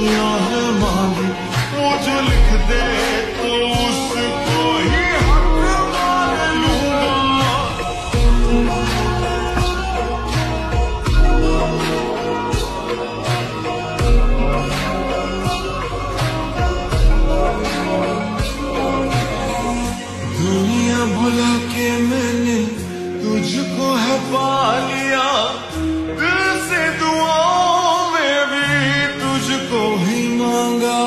दुनिया है मांगी, वो जो लिख दे तो उसको ही हक मान लूंगा। दुनिया भुला के मैंने तुझको है पा लिया, दिल से दुआओं में भी तुझको ही मांगा।